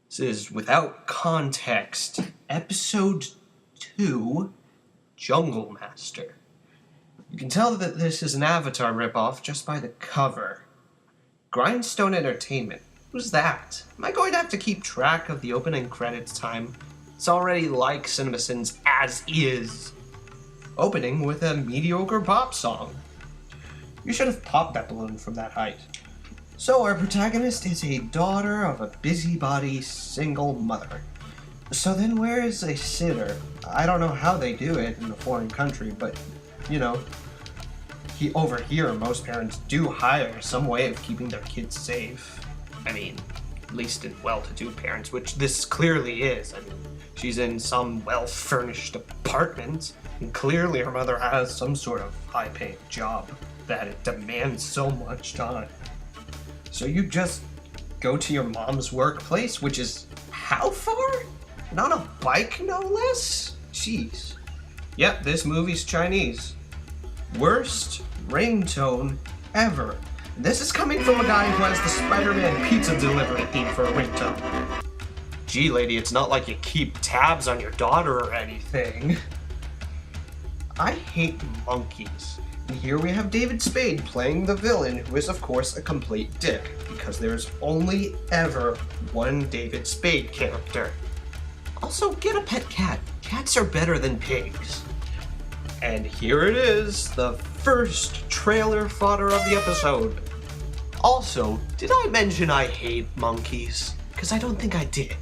This is Without Context, Episode 2, Jungle Master. You can tell that this is an Avatar ripoff just by the cover. Grindstone Entertainment. Who's that? Am I going to have to keep track of the opening credits time? It's already like CinemaSins as is. Opening with a mediocre pop song. You should have popped that balloon from that height. So our protagonist is a daughter of a busybody single mother. So then where is a sitter? I don't know how they do it in a foreign country, but, over here most parents do hire some way of keeping their kids safe. I mean, at least in well-to-do parents, which this clearly is. I mean, she's in some well-furnished apartment, and clearly her mother has some sort of high-paying job that it demands so much time. So you just go to your mom's workplace, which is how far? And on a bike, no less? Jeez. Yep, this movie's Chinese. Worst ringtone ever. This is coming from a guy who has the Spider-Man pizza delivery theme for a ringtone. Gee, lady, it's not like you keep tabs on your daughter or anything. I hate monkeys. And here we have David Spade playing the villain, who is of course a complete dick, because there's only ever one David Spade character. Also, get a pet cat. Cats are better than pigs. And here it is, the first trailer fodder of the episode. Also, did I mention I hate monkeys? Because I don't think I did.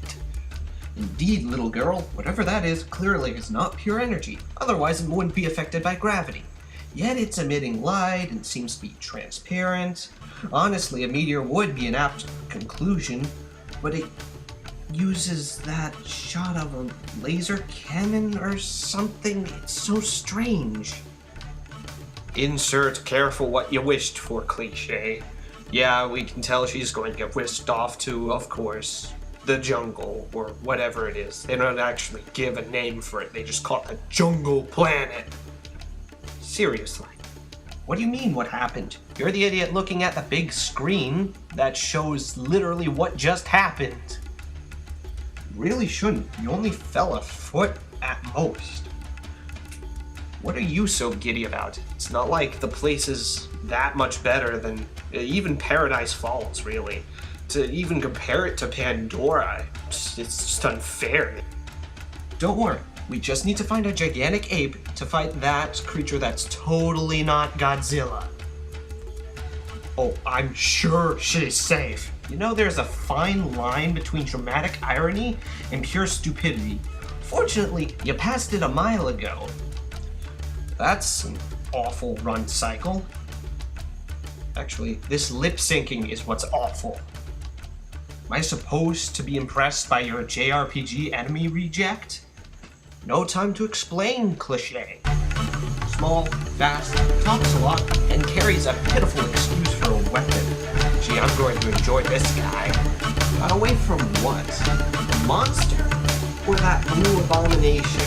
Indeed, little girl, whatever that is clearly is not pure energy, otherwise it wouldn't be affected by gravity. Yet it's emitting light and seems to be transparent. Honestly, a meteor would be an apt conclusion, but it uses that shot of a laser cannon or something. It's so strange. Insert careful what you wished for cliche. Yeah, we can tell she's going to get whisked off to, of course, the jungle, or whatever it is. They don't actually give a name for it, they just call it the Jungle Planet. Seriously. What do you mean, what happened? You're the idiot looking at the big screen that shows literally what just happened. You really shouldn't. You only fell a foot at most. What are you so giddy about? It's not like the place is that much better than even Paradise Falls, really. To even compare it to Pandora, it's just unfair. Don't worry. We just need to find a gigantic ape to fight that creature that's totally not Godzilla. Oh, I'm sure she's safe. You know, there's a fine line between dramatic irony and pure stupidity. Fortunately, you passed it a mile ago. That's an awful run cycle. Actually, this lip syncing is what's awful. Am I supposed to be impressed by your JRPG enemy reject? No time to explain, cliche. Small, fast, talks a lot, and carries a pitiful excuse for a weapon. Gee, I'm going to enjoy this guy. Got away from what? A monster? Or that blue abomination?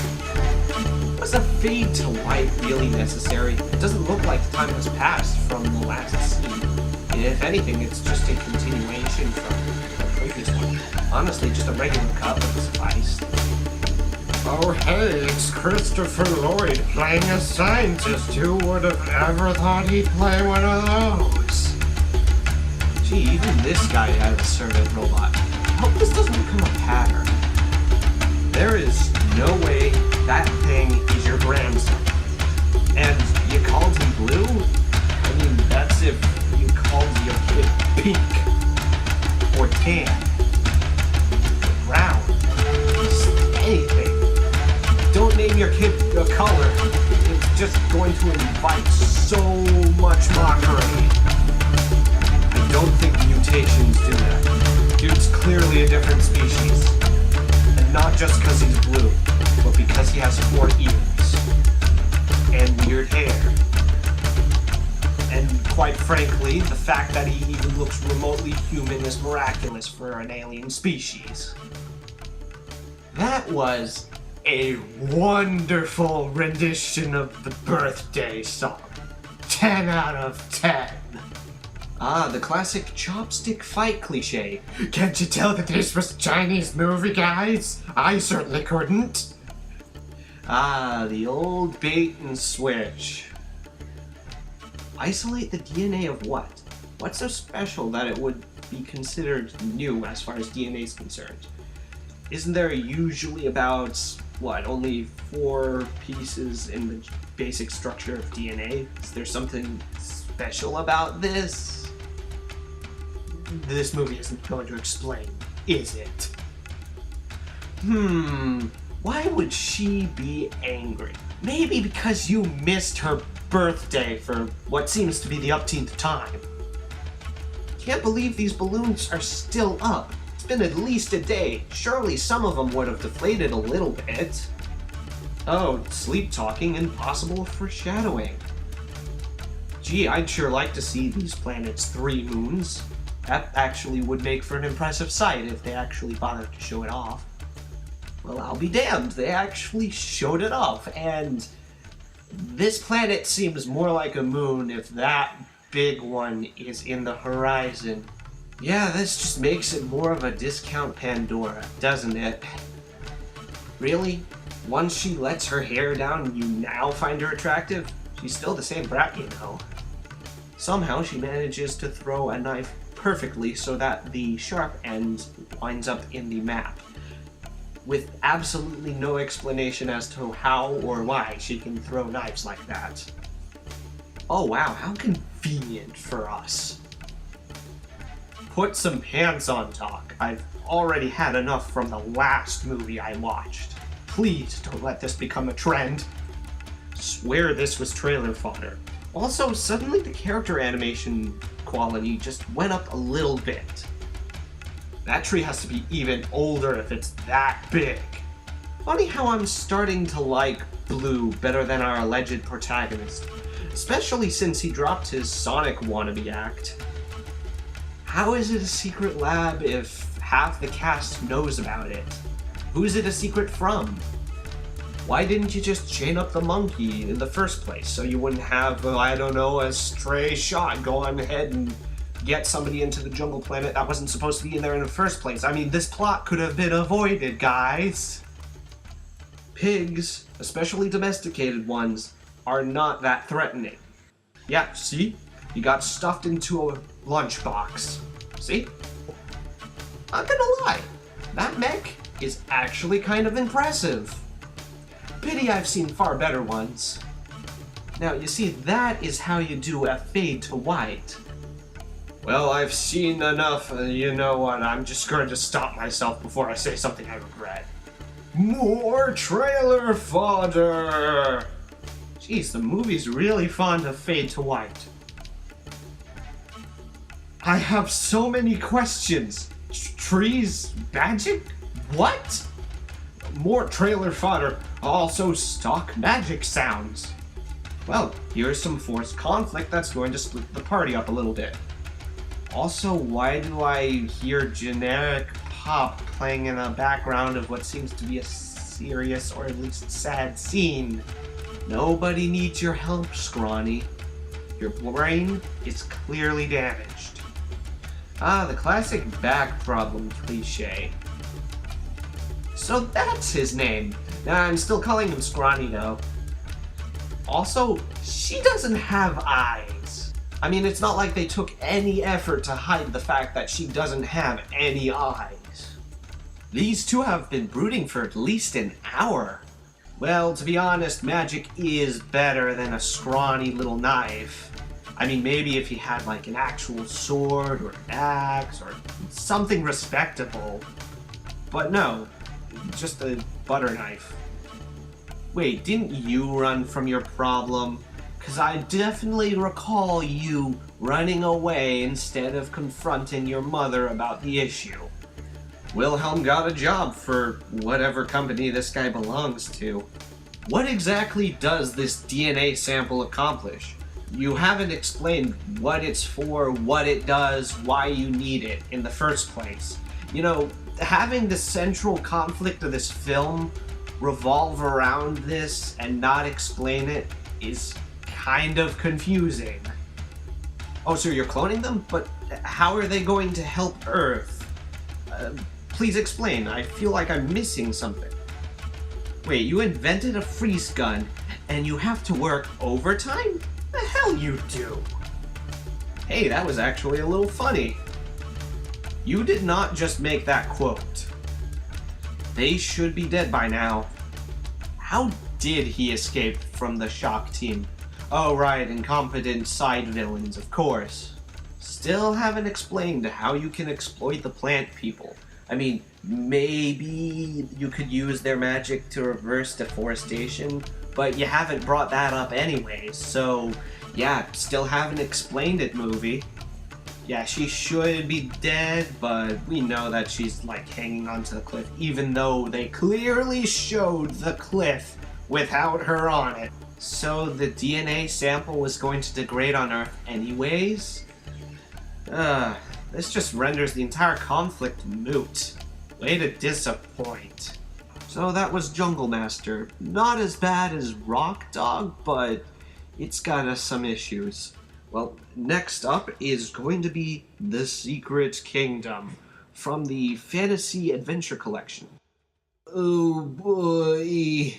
Was a fade to white really necessary? It doesn't look like time has passed from the last scene. And if anything, it's just a continuation from the previous one. Honestly, just a regular cut would suffice. Oh hey, it's Christopher Lloyd playing a scientist. Who would have ever thought he'd play one of those? Gee, even this guy has a servant robot. I hope this doesn't become a pattern. There is no way that thing is your grandson. And you called him blue? I mean, that's if you called your kid pink. Or tan. Or brown. Just anything. Don't name your kid a color. It's just going to invite so much mockery. I don't think mutations do that. Dude's clearly a different species. And not just because he's blue, but because he has 4 ears. And weird hair. And quite frankly, the fact that he even looks remotely human is miraculous for an alien species. That was a wonderful rendition of the birthday song. 10 out of 10. Ah, the classic chopstick fight cliche. Can't you tell that this was a Chinese movie, guys? I certainly couldn't. Ah, the old bait and switch. Isolate the DNA of what? What's so special that it would be considered new as far as DNA is concerned? Isn't there usually about, what, only 4 pieces in the basic structure of DNA? Is there something special about this? This movie isn't going to explain, is it? Why would she be angry? Maybe because you missed her birthday for what seems to be the upteenth time. Can't believe these balloons are still up. It's been at least a day. Surely some of them would have deflated a little bit. Oh, sleep talking and possible foreshadowing. Gee, I'd sure like to see these planets' 3 moons. That actually would make for an impressive sight if they actually bothered to show it off. Well, I'll be damned, they actually showed it off, and this planet seems more like a moon if that big one is in the horizon. Yeah, this just makes it more of a discount Pandora, doesn't it? Really? Once she lets her hair down, you now find her attractive? She's still the same brat, you know. Somehow she manages to throw a knife perfectly so that the sharp end winds up in the map, with absolutely no explanation as to how or why she can throw knives like that. Oh wow, how convenient for us. Put some pants on talk. I've already had enough from the last movie I watched. Please don't let this become a trend. Swear this was trailer fodder. Also, suddenly the character animation quality just went up a little bit. That tree has to be even older if it's that big. Funny how I'm starting to like Blue better than our alleged protagonist, especially since he dropped his Sonic wannabe act. How is it a secret lab if half the cast knows about it? Who's it a secret from? Why didn't you just chain up the monkey in the first place so you wouldn't have, I don't know, a stray shot go on ahead and get somebody into the jungle planet that wasn't supposed to be in there in the first place? I mean, this plot could have been avoided, guys. Pigs, especially domesticated ones, are not that threatening. Yeah, see? You got stuffed into a lunchbox. See? Not gonna lie, that mech is actually kind of impressive. Pity I've seen far better ones. Now, you see, that is how you do a fade to white. Well, I've seen enough, you know what, I'm just going to stop myself before I say something I regret. More trailer fodder! Jeez, the movie's really fond of fade to white. I have so many questions. Trees, magic? What? More trailer fodder, also stock magic sounds. Well, here's some forced conflict that's going to split the party up a little bit. Also, why do I hear generic pop playing in the background of what seems to be a serious or at least sad scene? Nobody needs your help, Scrawny. Your brain is clearly damaged. Ah, the classic back problem cliche. So that's his name. Nah, I'm still calling him Scrawny though. Also, she doesn't have eyes. I mean, it's not like they took any effort to hide the fact that she doesn't have any eyes. These two have been brooding for at least an hour. Well, to be honest, magic is better than a scrawny little knife. I mean, maybe if he had like an actual sword or an axe or something respectable. But no, just a butter knife. Wait, didn't you run from your problem? 'Cause I definitely recall you running away instead of confronting your mother about the issue. Wilhelm got a job for whatever company this guy belongs to. What exactly does this DNA sample accomplish? You haven't explained what it's for, what it does, why you need it in the first place. You know, having the central conflict of this film revolve around this and not explain it is kind of confusing. Oh, so you're cloning them? But how are they going to help Earth? Please explain. I feel like I'm missing something. Wait, you invented a freeze gun, and you have to work overtime? The hell you do? Hey, that was actually a little funny. You did not just make that quote. They should be dead by now. How did he escape from the shock team? Oh right, incompetent side villains, of course. Still haven't explained how you can exploit the plant people. I mean, maybe you could use their magic to reverse deforestation, but you haven't brought that up anyways, so yeah, still haven't explained it, movie. Yeah, she should be dead, but we know that she's like hanging onto the cliff, even though they clearly showed the cliff without her on it. So the DNA sample was going to degrade on Earth anyways? This just renders the entire conflict moot. Way to disappoint. So that was Jungle Master. Not as bad as Rock Dog, but it's got us some issues. Well, next up is going to be The Secret Kingdom from the Fantasy Adventure Collection. Oh boy.